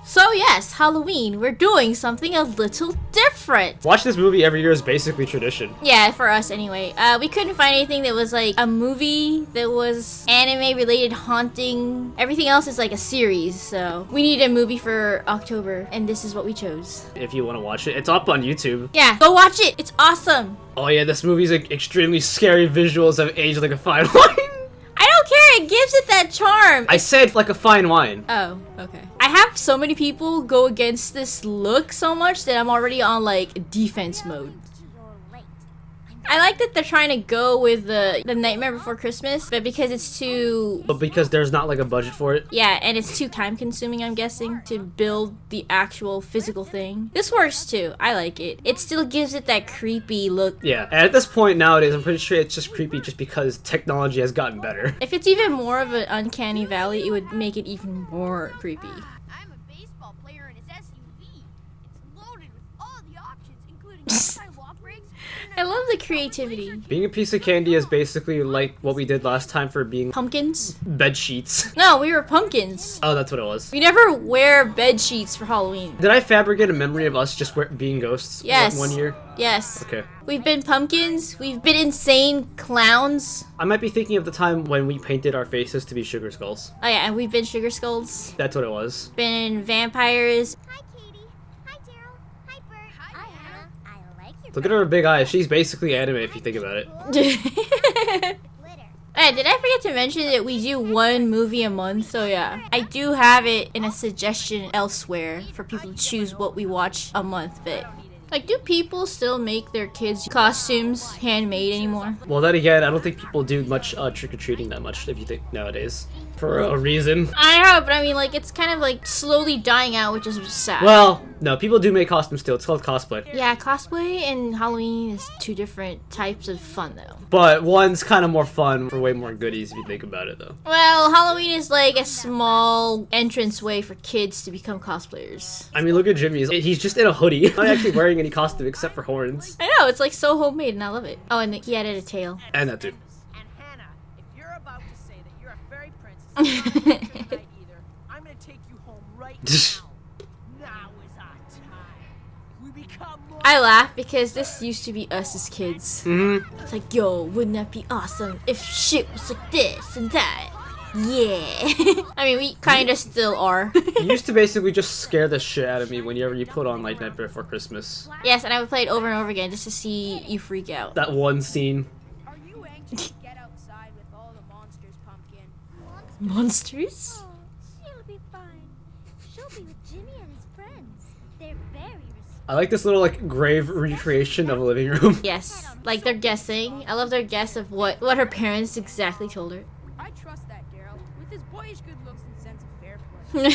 So yes, Halloween, we're doing something a little different. Watch this movie every year is basically tradition. Yeah, for us anyway. We couldn't find anything that was like a movie that was anime related haunting. Everything else is like a series, so we need a movie for October, and this is what we chose. If you want to watch it, it's up on YouTube. Yeah, go watch it. It's awesome. Oh yeah, this movie's like extremely scary visuals have aged like a fine wine. I don't care, it gives it that charm. I said like a fine wine. Oh, okay. I have so many people go against this look so much that I'm already on like defense mode. I like that they're trying to go with the Nightmare Before Christmas, but because it's too... But because there's not like a budget for it. Yeah, and it's too time consuming, I'm guessing, to build the actual physical thing. This works too. I like it. It still gives it that creepy look. Yeah, and at this point nowadays, I'm pretty sure it's just creepy just because technology has gotten better. If it's even more of an uncanny valley, it would make it even more creepy. I'm a baseball player in his SUV. It's loaded with all the options, including anti-walk brakes. I love the creativity. Being a piece of candy is basically like what we did last time for being Pumpkins? bed sheets. No, we were pumpkins. Oh, that's what it was. We never wear bed sheets for Halloween. Did I fabricate a memory of us just being ghosts? Yes. One year? Yes. Okay. We've been pumpkins. We've been insane clowns. I might be thinking of the time when we painted our faces to be sugar skulls. Oh yeah, and we've been sugar skulls. That's what it was. Been vampires. Hi, Katie. Hi, Daryl. Hi, Bert. Hi, Hannah. I like your Look at her big eyes. She's basically anime if you think about it. glitter. Hey, did I forget to mention that we do one movie a month? So yeah, I do have it in a suggestion elsewhere for people to choose what we watch a month. But like, do people still make their kids' costumes handmade anymore? Well, then again, I don't think people do much trick-or-treating that much if you think nowadays. For a reason. I know, but I mean, like, it's kind of like slowly dying out, which is sad. Well, no, people do make costumes still. It's called cosplay. Yeah, cosplay and Halloween is two different types of fun, though. But one's kind of more fun for way more goodies if you think about it, though. Well, Halloween is like a small entrance way for kids to become cosplayers. I mean, look at Jimmy. He's just in a hoodie. Not actually wearing any costume except for horns. I know, it's like so homemade and I love it. Oh, and he added a tail. And that too. And Hannah, if you're about to say that you're a fairy princess, I'm not tonight either. I'm gonna take you home right now. Now is our time. We become more. I laugh because this used to be us as kids. Mm-hmm. It's like, yo, wouldn't that be awesome if shit was like this and that? Yeah. I mean, we kind of still are. You used to basically just scare the shit out of me whenever you put on like Nightmare Before Christmas. Yes, and I would play it over and over again just to see you freak out. That one scene. Are you anxious to get outside with all the monsters, Pumpkin? Monsters? Oh, she'll be fine. She'll be with Jimmy and his friends. They're very I like this little like grave recreation of a living room. Yes, like they're guessing. I love their guess of what her parents exactly told her. I trust that Daryl with his boyish good looks and sense of fair play.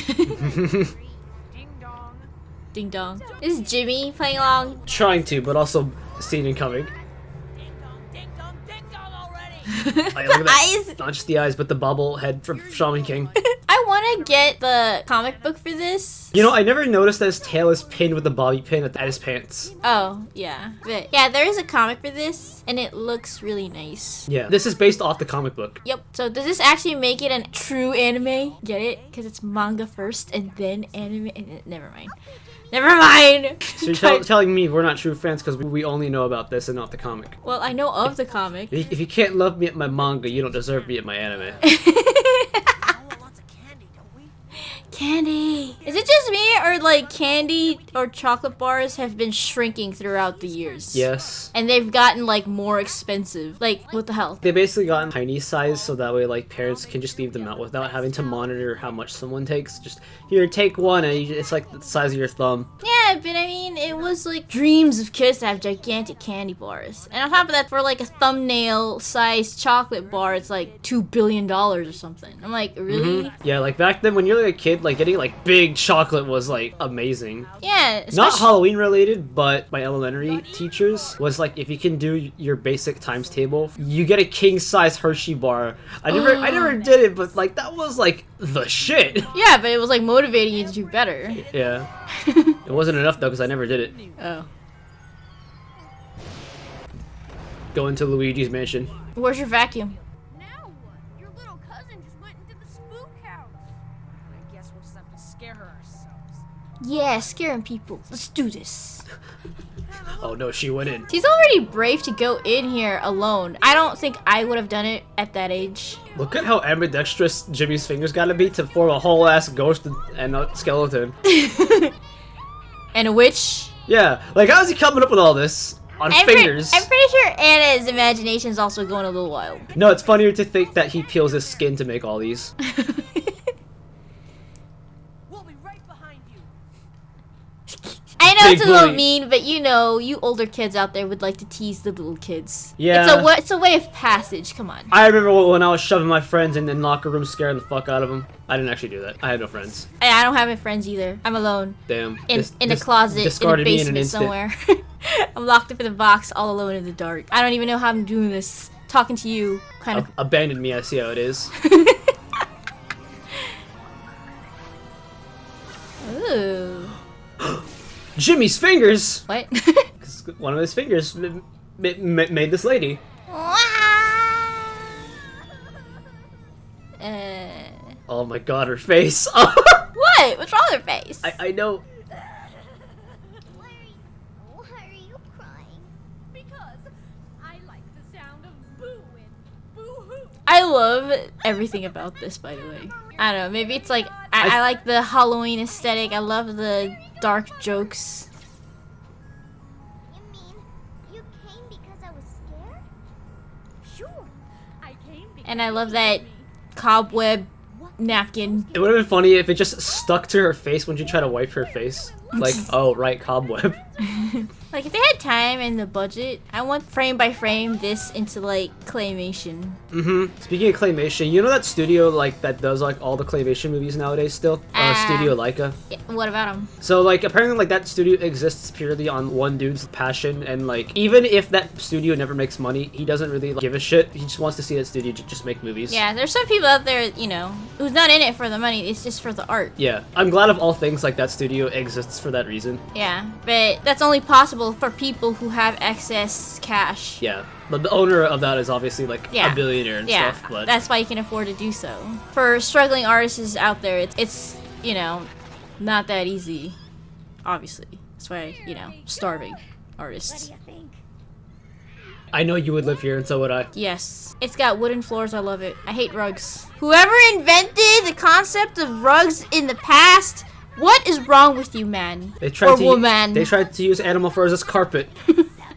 Ding dong. Ding dong. Is Jimmy playing along? Trying to, but also seen and coming. Ding dong, ding dong, ding dong already. Like, look at that. Eyes. Not just the eyes, but the bobble head from Shaman King. I want to get the comic book for this. You know, I never noticed that his tail is pinned with a bobby pin at his pants. Oh, yeah. But yeah, there is a comic for this, and it looks really nice. Yeah, this is based off the comic book. Yep. So does this actually make it a true anime? Get it? Because it's manga first and then anime. Never mind. Never mind. So you're telling me we're not true fans because we only know about this and not the comic. Well, I know of the comic. If you can't love me at my manga, you don't deserve me at my anime. I want lots of candy, don't we? Candy. Is it just me, or like candy or chocolate bars have been shrinking throughout the years? Yes. And they've gotten like more expensive. Like, what the hell? They basically got in tiny size so that way like parents can just leave them out without having to monitor how much someone takes. Just, here, take one, and it's like the size of your thumb. Yeah, but I mean, it was like dreams of kids to have gigantic candy bars. And on top of that, for like a thumbnail-sized chocolate bar, it's like $2 billion or something. I'm like, really? Yeah, like back then when you're like a kid, like getting like big chocolate was like amazing. Yeah, Not especially- Halloween related, but my elementary teachers was like, if you can do your basic times table, you get a king size Hershey bar. I never did it, but like that was like the shit. Yeah, but it was like motivating you to do better. Yeah. It wasn't enough though, because I never did it. Oh. Go into Luigi's mansion. Where's your vacuum? Now what? Your little cousin just went into the spook house. I guess we'll just have to scare her ourselves. Yeah, scaring people. Let's do this. Oh no, she went in. She's already brave to go in here alone. I don't think I would have done it at that age. Look at how ambidextrous Jimmy's fingers gotta be to form a whole ass ghost and a skeleton. And a witch. Yeah, like how's he coming up with all this on fingers? I'm pretty sure Anna's imagination is also going a little wild. No, it's funnier to think that he peels his skin to make all these. We'll be right behind you. I know Big it's a little bully. mean, but you know, you older kids out there would like to tease the little kids. Yeah. It's a way of passage. Come on. I remember when I was shoving my friends in locker rooms, scaring the fuck out of them. I didn't actually do that. I had no friends. I don't have any friends either. I'm alone. Damn. In a closet, in a discarded me in an basement instant. somewhere. I'm locked up in a box, all alone in the dark. I don't even know how I'm doing this. Talking to you, kind of. Abandon me, I see how it is. Ooh. Jimmy's fingers! What? 'Cause one of his fingers made this lady. Oh my god, her face. What? What's wrong with her face? I know. Why are you crying? Because I like the sound of booing. Boo-hoo. I love everything about this, by the way. I don't know, maybe it's like, I like the Halloween aesthetic. I love the dark jokes. You mean you came because I was scared? Sure. I came because And I love that cobweb napkin. It would have been funny if it just stuck to her face when she tried to wipe her face. Like, oh, right, cobweb. Like, if they had time and the budget, I want frame by frame this into, like, claymation. Mm-hmm. Speaking of claymation, you know that studio, like, that does, like, all the claymation movies nowadays still? Studio Leica. Yeah, what about them? So, like, apparently, like, that studio exists purely on one dude's passion, and, like, even if that studio never makes money, he doesn't really, like, give a shit. He just wants to see that studio just make movies. Yeah, there's some people out there, you know, who's not in it for the money, it's just for the art. Yeah. I'm glad of all things, like, that studio exists for that reason. Yeah, but that's only possible for people who have excess cash. Yeah. But the owner of that is obviously, like, Yeah. a billionaire and Yeah, stuff, but... that's why you can afford to do so. For struggling artists out there, it's, you know, not that easy. Obviously. That's why, you know, starving artists. You think? I know you would live here, and so would I. Yes. It's got wooden floors, I love it. I hate rugs. Whoever invented the concept of rugs in the past, what is wrong with you, man? They tried Or woman? They tried to use animal furs as carpet.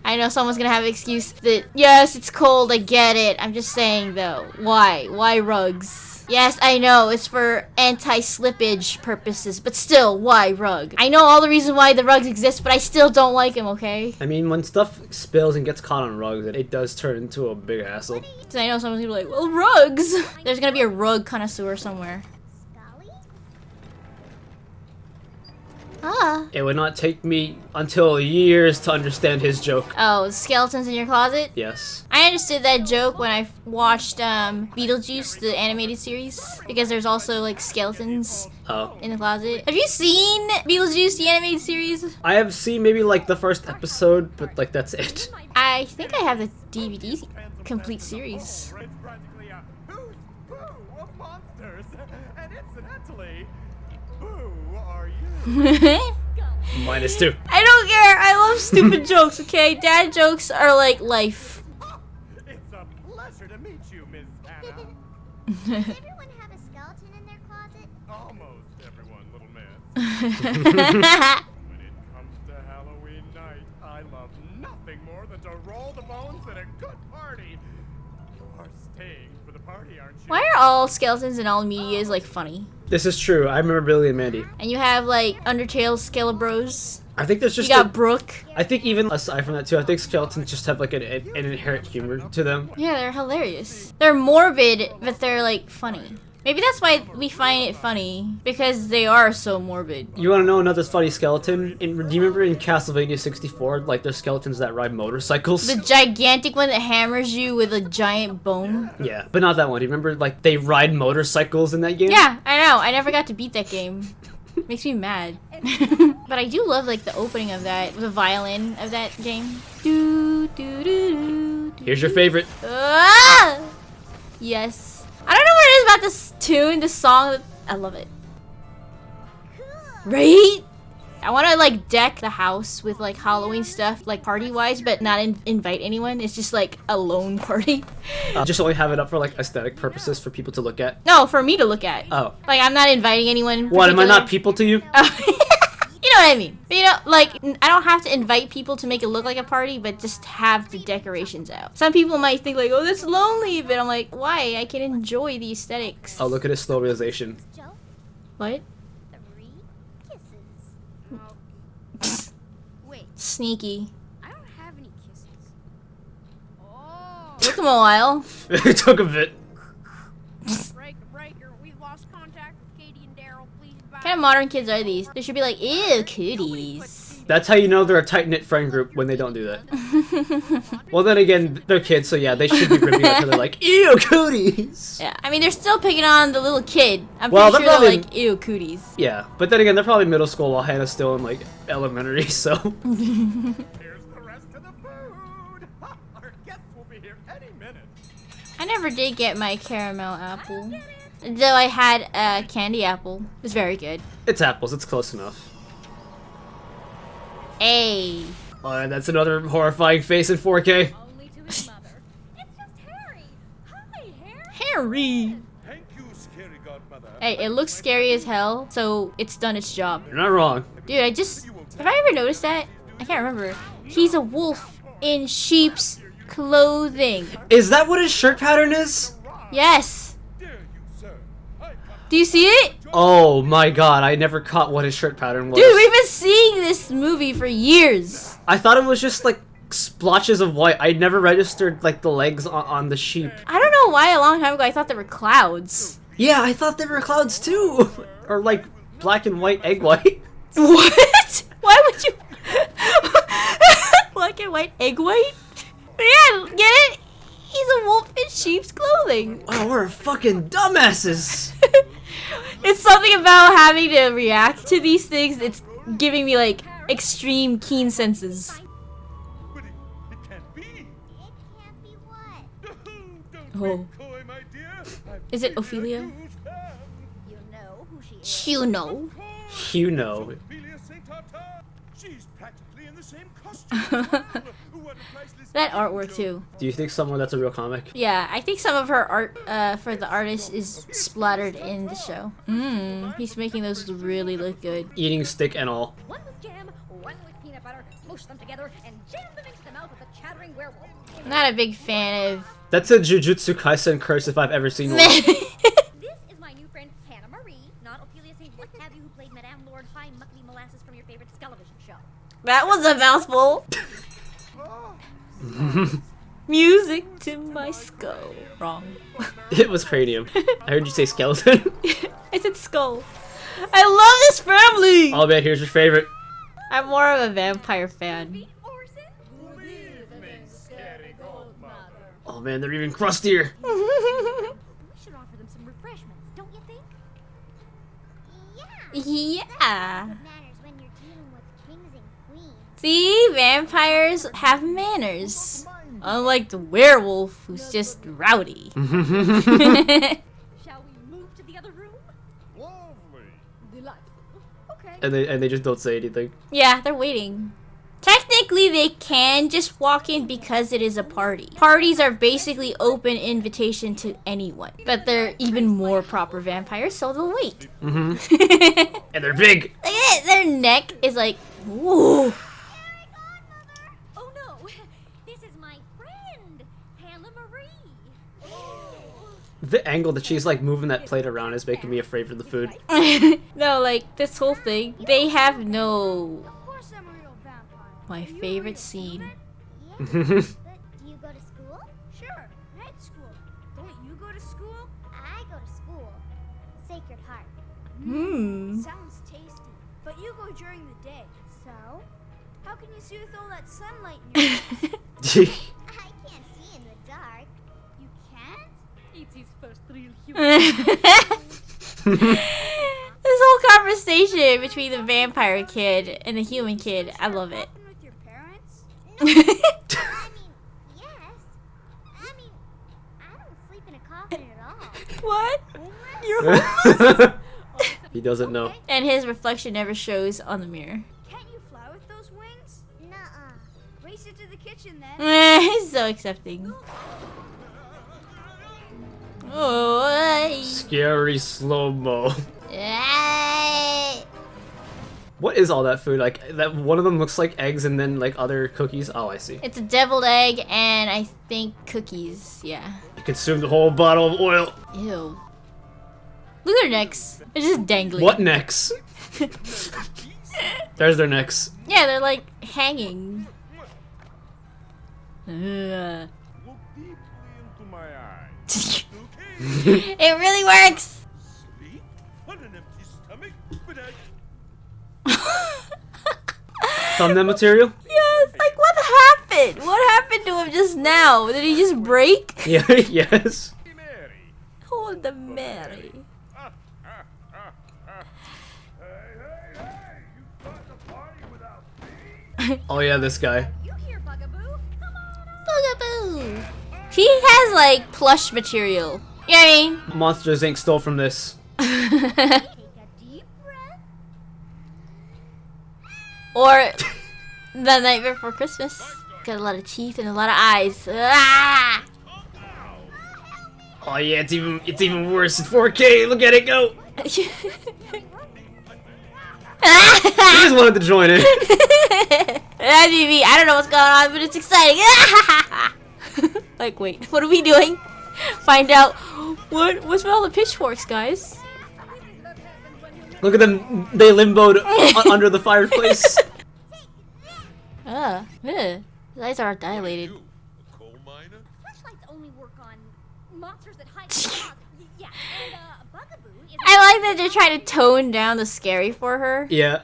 I know someone's gonna have an excuse that, yes, it's cold, I get it. I'm just saying, though. Why? Why rugs? Yes, I know, it's for anti-slippage purposes, but still, why rug? I know all the reasons why the rugs exist, but I still don't like them, okay? I mean, when stuff spills and gets caught on rugs, it does turn into a big hassle. So I know someone's gonna be like, well, rugs! There's gonna be a rug connoisseur somewhere. Scully? Ah. It would not take me until years to understand his joke. Oh, skeletons in your closet? Yes. I understood that joke when I watched Beetlejuice, the animated series, because there's also like skeletons Oh. in the closet. Have you seen Beetlejuice, the animated series? I have seen maybe like the first episode, but like that's it. I think I have the DVD complete series. It's practically a who's who of monsters. And incidentally, who are you? -2. I don't care. I love stupid jokes, okay? Dad jokes are like life. It's a pleasure to meet you, Miss Hannah. Does everyone have a skeleton in their closet? Almost everyone, little miss. When it comes to Halloween night, I love nothing more than to roll the bones at a good party. You are staying for the party, aren't you? Why are all skeletons in all medias like funny? This is true. I remember Billy and Mandy. And you have like Undertale Skelebros. I think there's You just got a, Brooke. I think even aside from that too, I think skeletons just have like an inherent humor to them. Yeah, they're hilarious. They're morbid, but they're like funny. Maybe that's why we find it funny, because they are so morbid. You want to know another funny skeleton? Do you remember in Castlevania 64, like there's skeletons that ride motorcycles? The gigantic one that hammers you with a giant bone. Yeah, but not that one. Do you remember like they ride motorcycles in that game? Yeah, I know. I never got to beat that game. Makes me mad. But I do love like the opening of that, the violin of that game. Do do do do. do. Here's your favorite. Ah! Yes. I don't know what it is about this tune, this song. I love it. Right? I want to like deck the house with like Halloween stuff, like party-wise, but not invite anyone. It's just like a lone party. Just only have it up for like aesthetic purposes for people to look at. No, for me to look at. Oh. Like, I'm not inviting anyone. What, am I particular. not people to you? You know what I mean? But, you know, like, I don't have to invite people to make it look like a party, but just have the decorations out. Some people might think like, oh, that's lonely, but I'm like, why? I can enjoy the aesthetics. Oh, look at his slow realization. Joe, What? 3 kisses. Wait, Sneaky. I don't have any kisses. Oh. Took him a while. It took a bit. Breaker, we've lost contact with Katie and Daryl. Please bye. What kind of modern kids are these? They should be like, ew, cooties. That's how you know they're a tight-knit friend group when they don't do that. Well, then again, they're kids, so yeah, they should be ripping each other like, ew, cooties! Yeah, I mean, they're still picking on the little kid. I'm Well, pretty they're sure they're probably- like, ew, cooties. Yeah, but then again, they're probably middle school while Hannah's still in, like, elementary, so... Here's the rest of the food. Our guests will be here any minute. I never did get my caramel apple. Though I had a candy apple. It was very good. It's apples, it's close enough. Hey. Oh, and that's another horrifying face in 4K. Only to his mother. It's just Harry. Hi, Harry. Harry. Thank you, scary godmother. Hey, it looks scary as hell, so it's done its job. You're not wrong. Dude, have I ever noticed that? I can't remember. He's a wolf in sheep's clothing. Is that what his shirt pattern is? Yes. Dare you, sir? I come Do you see it? Oh my god, I never caught what his shirt pattern was. Dude, we've been seeing this movie for years. I thought it was just like splotches of white. I never registered like the legs on the sheep. I don't know why a long time ago I thought they were clouds. Yeah, I thought they were clouds too. Or like black and white egg white. What? Why would you? Black and white egg white? Yeah, get it? He's a wolf in sheep's clothing. Oh, we're fucking dumbasses. It's something about having to react to these things. It's giving me like extreme keen senses. But it can't be. It can't be what? Don't Oh. be coy, my dear. I'm Is it really a Ophelia? huge fan. You know who she is. You know. You know. Ophelia St. Tartar. She's practically in the same costume. as well. What a priceless That gift, artwork Joe. too. Do you think someone that's a real comic? Yeah, I think some of her art for the artist is splattered in the show. He's making those really look good. Eating stick and all. One with jam, one with peanut butter. Mush them together and jam them into the mouth of the chattering werewolf. Not a big fan of. That's a Jujutsu Kaisen curse if I've ever seen one. This is my new friend Hannah Marie, not Ophelia St. What have you, who played Madame Lord High Muckety Molasses from your favorite television show. That was a mouthful. Music to my skull. Wrong. It was cranium. I heard you say skeleton. I said skull. I love this family. Oh man, here's your favorite. I'm more of a vampire fan. Oh man, they're even crustier. We should offer them some refreshments, don't you think? Yeah. Yeah. Manners when you're dealing with kings and queens. See, vampires have manners. Unlike the werewolf, who's just rowdy. Shall we move to the other room? Lovely. Delightful. Okay. and they just don't say anything. Yeah, they're waiting. Technically, they can just walk in because it is a party. Parties are basically open invitation to anyone. But they're even more proper vampires, so they'll wait. Mm-hmm. And they're big. Look at it, their neck is like, whoa. Oh no, this is my friend, Hannah Marie. The angle that she's like moving that plate around is making me afraid for the food. No, like, this whole thing, they have no... Of course I'm a real vampire. My favorite scene. Yeah. But do you go to school? Sure. Night school. Don't you go to school? I go to school. Sacred Heart. Sounds tasty. But you go during the day. So? How can you see with all that sunlight in your eyes? I can't see in the dark. You can't? It's his first real human. This whole conversation between the vampire kid and the human kid, I love it. Often with your parents? I mean, yes. I mean, I don't sleep in a coffin at all. What? You're homeless? He doesn't know. And his reflection never shows on the mirror. race it to the kitchen then. He's so accepting. Oh, Scary slow-mo. ay. What is all that food? Like, that one of them looks like eggs and then, like, other cookies? Oh, I see. It's a deviled egg and I think cookies. Yeah. You consumed the whole bottle of oil. Ew. Look at their necks. They're just dangling. What necks? There's their necks. Yeah, they're like hanging. Ugh. Look deeply into my eyes. It really works. Sleep on an empty stomach, but Thumbnail material? Yes. Like what happened? What happened to him just now? Did he just break? Yeah, yes. Mary. Hold the Mary. Hey, you starting the party without me? Oh yeah, this guy. You here, Bugaboo? Come on up. Bugaboo. He has like plush material. You know what I mean? Monsters Inc. stole from this. Take a deep breath. Or The Night Before Christmas. Got a lot of teeth and a lot of eyes. Ah! Oh yeah, it's even worse. It's 4K. Look at it go. He just wanted to join it. That'd be me. I don't know what's going on, but it's exciting. Like, wait, what are we doing? Find out what's with all the pitchforks, guys. Look at them. They limboed under the fireplace. His eyes are dilated. You, a coal miner? Flashlights only work on monsters that hide in the closet. Yeah, and Bugaboo is I like that they're trying to tone down the scary for her. Yeah.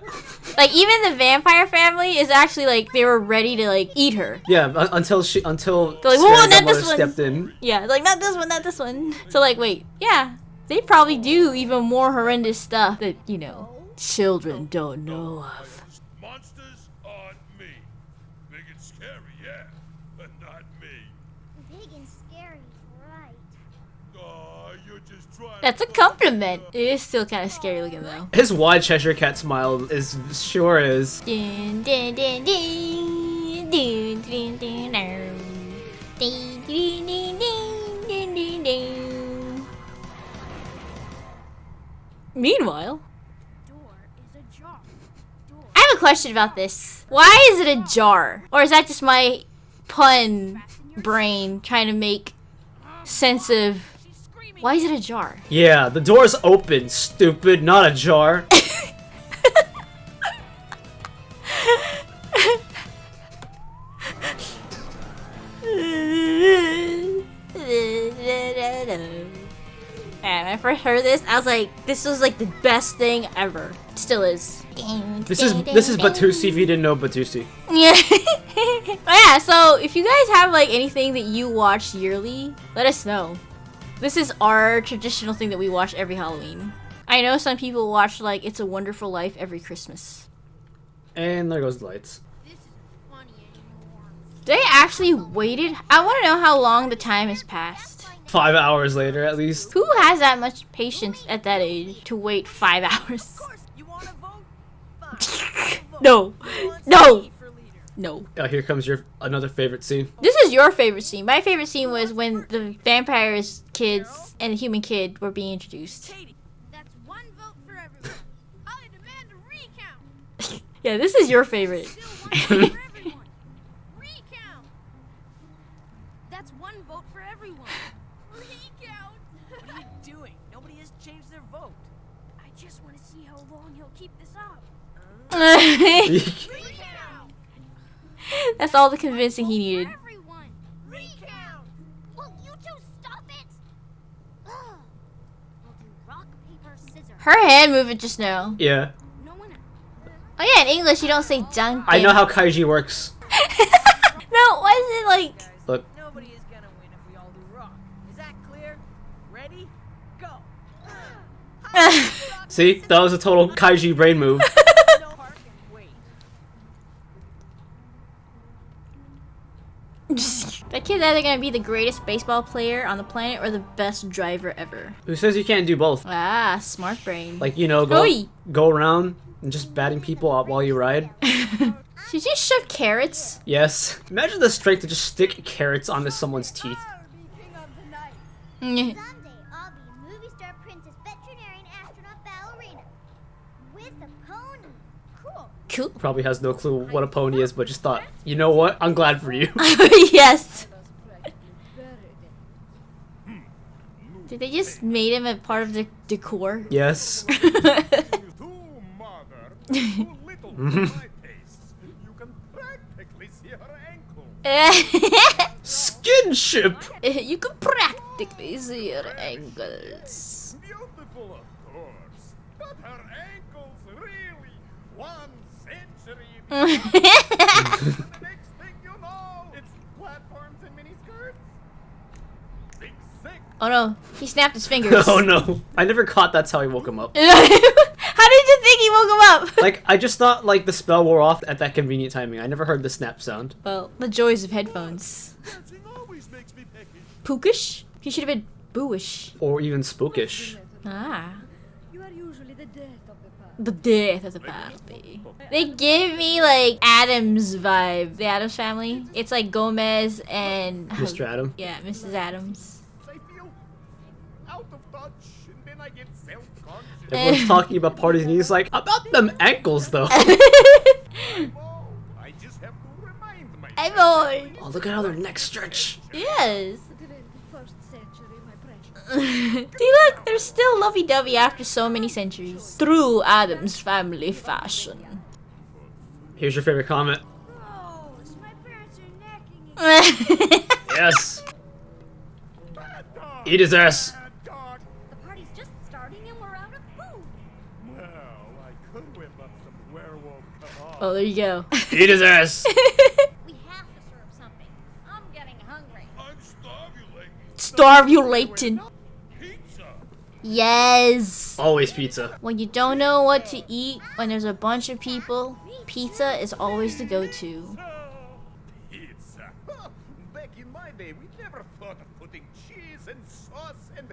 Like, even the vampire family is actually like they were ready to like eat her. Yeah. Until They're like, Scary "Whoa, not Godmother this one." stepped in. Yeah, like not this one, not this one. So like, wait, yeah, they probably do even more horrendous stuff that children don't know of. Monsters aren't me. Big and scary, yeah, but not me. Big and scary's right. Oh, you're just trying. That's a compliment. It is still kind of scary looking though. His wide Cheshire Cat smile is sure is. Dun, dun, dun, dun, dun, dun, dun, dun. Dun, dun, dun, dun, dun, dun, dun. Meanwhile, Door is ajar. Door. I have a question about this. Why is it a jar? Or is that just my pun brain trying to make sense of why is it a jar? Yeah, the door's open, stupid, not a jar. And when I first heard this, I was like, this was like the best thing ever. Still is. This is Batusi if you didn't know Batusi. Yeah. But yeah, so if you guys have like anything that you watch yearly, let us know. This is our traditional thing that we watch every Halloween. I know some people watch like It's a Wonderful Life every Christmas. And there goes the lights. This isn't funny anymore. They actually waited. I want to know how long the time has passed. 5 hours later, at least. Who has that much patience at that age to wait 5 hours? Of course, you want to vote? Fine. No. Who wants No. me for leader? No. Oh, here comes your another favorite scene. This is your favorite scene. My favorite scene was when the vampires kids and the human kid were being introduced. Katie, That's one vote for everyone. I demand a recount. Yeah, this is your favorite. Still one vote for everyone. Recount. That's one vote for everyone. Recount. what are you doing? Nobody has changed their vote. I just want to see how long he'll keep this up. Recount. That's all the convincing he needed. For everyone. Recount. Will you two stop it? Ugh. We'll do rock, paper, scissors. Her hand movement just now. Yeah. No one. Oh yeah, in English you don't say junk. I know how Kaiji works. No, why is it like? Guys, Look. nobody is gonna win if we all do rock. Is that clear? Ready? Go. See? That was a total Kaiji brain move. No park and wait. That kid's either gonna be the greatest baseball player on the planet or the best driver ever. Who says you can't do both? Ah, smart brain. Like, Oi. go around, and just batting people up while you ride. Should you shove carrots? Yes. Imagine the strength to just stick carrots onto someone's teeth. Mm. Someday I'll be movie star princess veterinarian astronaut ballerina. With a pony. Cool. Cool. Probably has no clue what a pony is, but just thought, you know what? I'm glad for you. Yes. Did they just made him a part of the decor? Yes. Too, mother. Too little for my tastes. You can practically see her ankle. Skinship! You can practically see your ankles. Beautiful, of course. But her ankles really 1 century. The next thing you know, it's platforms and miniskirts. Big sick. Oh no, he snapped his fingers. Oh no. I never caught that's how he woke him up. How did you think he woke him up? Like, I just thought, like, the spell wore off at that convenient timing. I never heard the snap sound. Well, the joys of headphones. Dancing always makes me peckish. Pookish? He should have been booish. Or even spookish. Ah. You are usually the death of the party. The death of the party. They give me like Adams vibe. The Adams family. It's like Gomez and Mr. Adam. Yeah, Mrs. Adams. I feel out of touch, and then I get self-conscious. Everyone's talking about parties, and he's like, about them ankles, though. I'm old. I just have to remind myself. I'm on. Oh, look at how their necks stretch. Yes. The 21st century, my precious. See, look, they're still lovey-dovey after so many centuries. Through Adams family fashion. Here's your favorite comment. Gross. My parents are necking me. Yes. Bad dog. Eat his ass. Bad dog. The party's just starting and we're out of food. Well, I could whip up some werewolf kebab. Oh, there you go. Eat his ass. We have to serve something. I'm getting hungry. I'm Starvulating. Pizza. Yes. Always pizza. When you don't know what to eat, when there's a bunch of people, pizza is always the go-to. Pizza. Huh. Back in my day, we never thought of putting cheese and sauce and.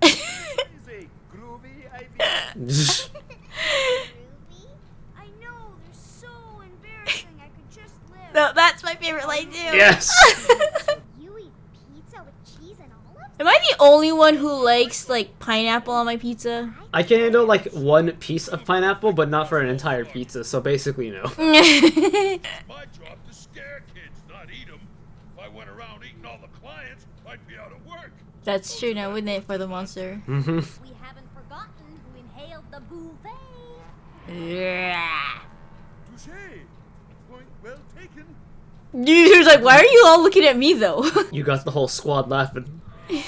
Is a groovy idea. Ruby? I know, they're so embarrassing. I could just live. No, that's my favorite line too. Yes. You eat pizza with cheese and olives? Am I the only one who likes like pineapple on my pizza? I can handle like one piece of pineapple, but not for an entire pizza, so basically no. My job to scare kids, not eat them. If I went around eating all the clients, I'd be out of work. That's true now, wouldn't it, for the monster? Mm-hmm. We haven't forgotten who inhaled the buffet. Yeah. Touche. Point well taken. He was like, why are you all looking at me though? You got the whole squad laughing. I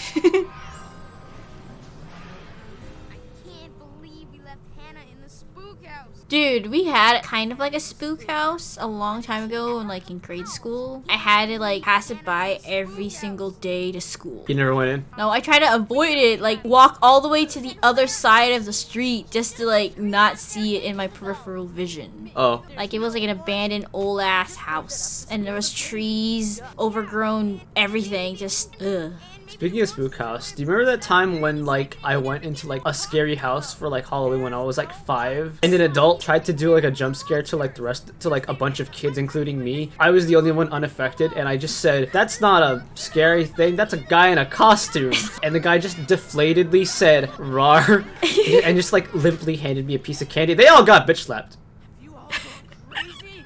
can't believe we left Hannah in the spook house. Dude, we had kind of like a spook house a long time ago in like in grade school. I had to like pass it by every single day to school. You never went in? No, I tried to avoid it, like walk all the way to the other side of the street just to like not see it in my peripheral vision. Oh. Like it was like an abandoned old ass house and there was trees, overgrown everything, just ugh. Speaking of spook house, do you remember that time when like I went into like a scary house for like Halloween when I was like 5 and an adult tried to do like a jump scare to like the rest to like a bunch of kids including me? I was the only one unaffected and I just said, that's not a scary thing, that's a guy in a costume. And the guy just deflatedly said rar and just like limply handed me a piece of candy. They all got bitch slapped. You all gone crazy?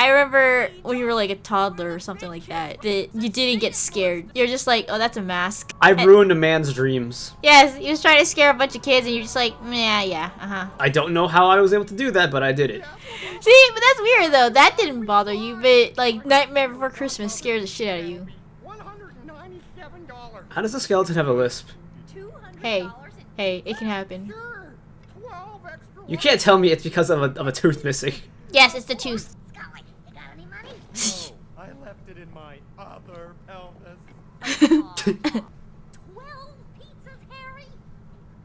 I remember when you were like a toddler or something like that you didn't get scared. You're just like, oh, that's a mask. I ruined a man's dreams. Yes, he was trying to scare a bunch of kids and you're just like, yeah, uh-huh. I don't know how I was able to do that, but I did it. See, but that's weird though. That didn't bother you, but like Nightmare Before Christmas scared the shit out of you. $197. How does a skeleton have a lisp? $200 Hey, and hey, it can happen. Sure. 12 extra. You can't tell me it's because of a tooth missing. Yes, it's the tooth. Scully, you got any money? No, I left it in my other pelvis. 12 pizzas, Harry?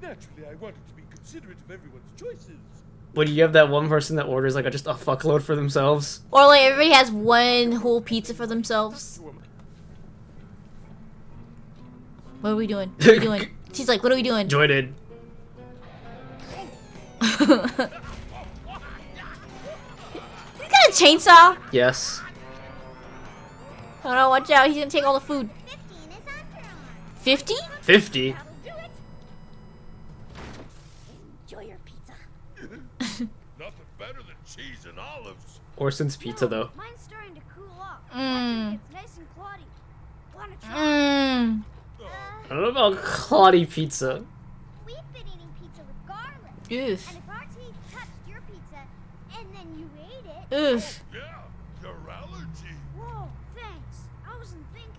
Naturally, I wanted to be considerate of everyone's choices. When you have that one person that orders like just a fuckload for themselves. Or like everybody has one whole pizza for themselves. What are we doing? What are we doing? She's like, what are we doing? Joined. He's got a chainsaw. Yes. Oh no, watch out. He's gonna take all the food. 15 is underarm. 50? 50. That'll do it. Enjoy your pizza. Nothing better than cheese and olives. Orson's pizza though. Mine's starting to cool off. Mmm. It's nice and cloddy. Wanna try? Mmm. I don't know about cloddy pizza. We've been eating pizza with garlic. Oof. And if our teeth touched your pizza and then you ate it. Oof. Yeah, your allergy. Whoa, thanks. I wasn't thinking.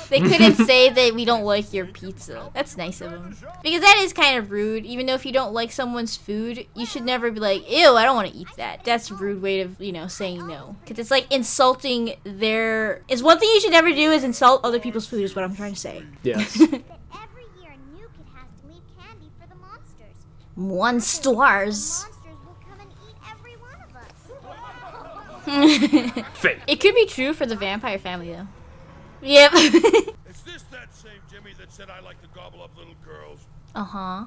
They couldn't say that we don't like your pizza. That's nice of them. Because that is kind of rude. Even though if you don't like someone's food, you should never be like, ew, I don't want to eat that. That's a rude way of, you know, saying no. Because it's like insulting their... It's one thing you should never do is insult other people's food is what I'm trying to say. Yes. That every year a new kid has to leave candy for the monsters. Monsters. The monsters will come and eat every one of us. Fake. It could be true for the vampire family though. Yep. Is this that same Jimmy that said I like to gobble up little girls? Uh-huh.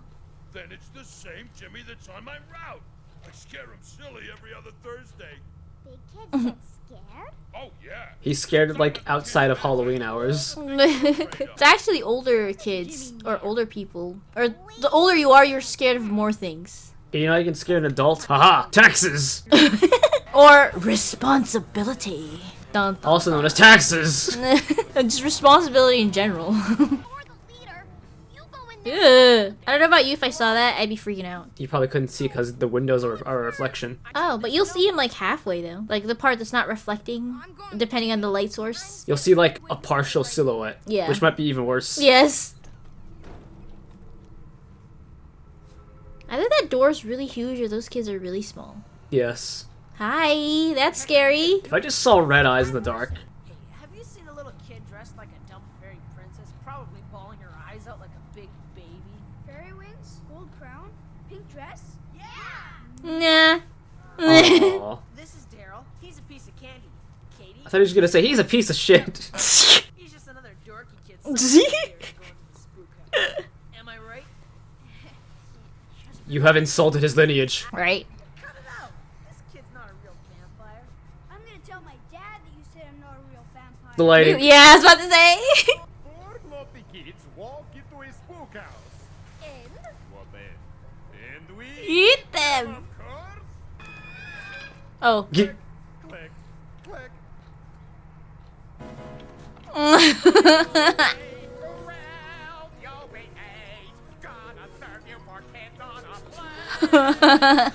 Then it's the same Jimmy that's on my route. I scare him silly every other Thursday. Big kids get scared. Oh, yeah. He's scared like outside of Halloween hours. It's actually older kids or older people. Or the older you are, you're scared of more things. You know, you can scare an adult. Haha, taxes. Or responsibility. Dun, dun. Also known as taxes. Just responsibility in general. Or the leader. You go in there. Ugh. I don't know about you, if I saw that, I'd be freaking out. You probably couldn't see because the windows are a reflection. Oh, but you'll see him like halfway though. Like the part that's not reflecting, depending on the light source. You'll see like a partial silhouette. Yeah. Which might be even worse. Yes. Either that door's really huge or those kids are really small. Yes. Hi, that's scary. If I just saw red eyes in the dark. Hey, have you seen a little kid dressed like a dumb fairy princess, probably bawling her eyes out like a big baby? Fairy wings, gold crown, pink dress. Nah. Aww. This is Daryl. He's a piece of candy. Katie? I thought he was gonna say he's a piece of shit. He's just another dorky kid scared going to the spook house. Am I right? You have insulted his lineage. Right. Cut it out. This kid's not a real vampire. I'm gonna tell my dad that you said I'm not a real vampire. The lighting. Yeah, I was about to say. Four naughty kids walk into a spook house. And What then? And we... Eat them. Of course. Oh. Click, click. Around your way, gonna serve you for kids on a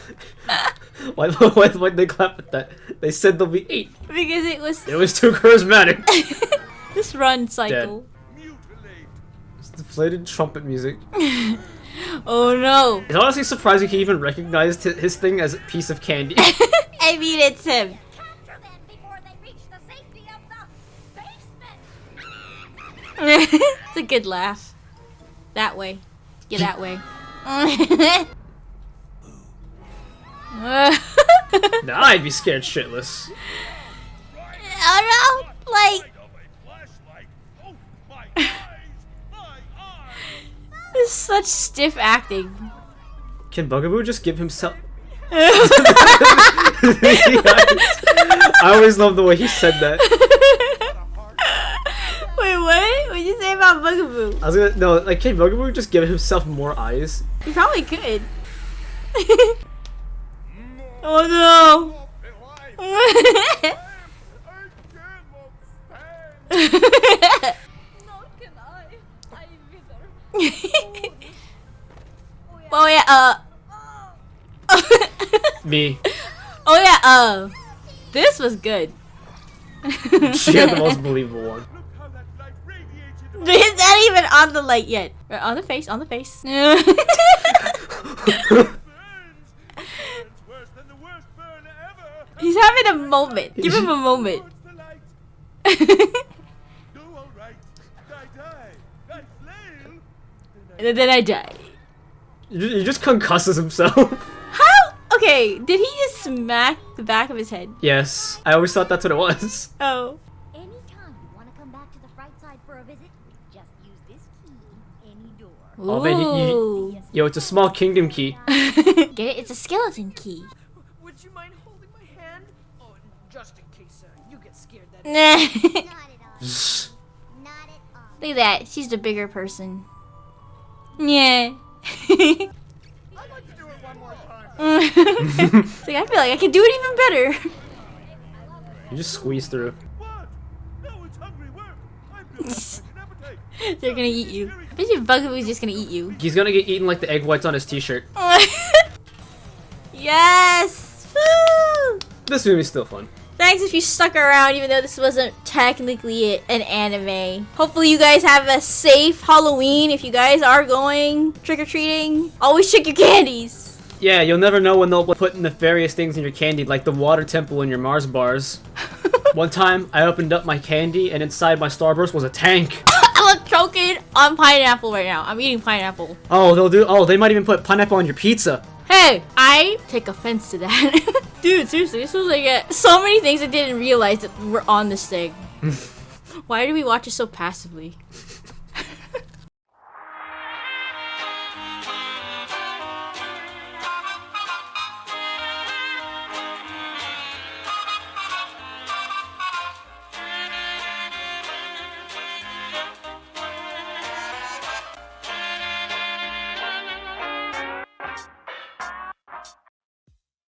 plate. Why they clap at that? They said there'll be 8. Because It was too charismatic. this run cycle. Mutilate. It's deflated trumpet music. Oh no. It's honestly surprising he even recognized his thing as a piece of candy. I mean, it's him. Capture them before they reach the safety of the basement. It's a good laugh. That way. Get that way. Now I'd be scared shitless. Oh no! Like, Light of a flashlight. Oh, my eyes! My eyes! this is such stiff acting. Can Bugaboo just give himself... Wait, I always love the way he said that. what? What'd you say about Bugaboo? I was gonna... No, like, can Bugaboo just give himself more eyes? You probably could. Oh no! I cannot stand. Nor can I. I wither. Oh yeah, Me. oh yeah, this was good. She had the most believable one. Look how that light radiated. It's not even on the light yet. Right, on the face, on the face. Burns. Burns worse than the worst burn ever. He's having a moment. Give him a moment. Towards the light. Do all right. Die. I flail. And then I die. He just concusses himself. How? Okay, did he just smack the back of his head? Yes. I always thought that's what it was. Oh. Anytime you want to come back to the fright side for a visit, just use this key. Any door. Oh, man, Ooh. See ya Yo, it's a small kingdom key. Get it? It's a skeleton key. Would you mind holding my hand? Oh, just in case you get scared. That Nah. Not at all. Not at all. Look at that. She's the bigger person. Yeah. I'd like to do it one more time. It's like, I feel like I can do it even better. You just squeeze through. What? No, it's hungry work. I feel like I can never take. They're gonna eat you. I bet you Bugaboo's just gonna eat you. He's gonna get eaten like the egg whites on his t-shirt. Yes! Woo! This movie's still fun. Thanks if you stuck around even though this wasn't technically an anime. Hopefully you guys have a safe Halloween if you guys are going trick-or-treating. Always check your candies. Yeah, you'll never know when they'll put nefarious things in your candy, like the water temple in your Mars bars. One time, I opened up my candy, and inside my Starburst was a tank. I'm choking on pineapple right now. I'm eating pineapple. Oh, they might even put pineapple on your pizza. Hey, I take offense to that. Dude, seriously, this was like so many things I didn't realize that were on this thing. Why do we watch it so passively?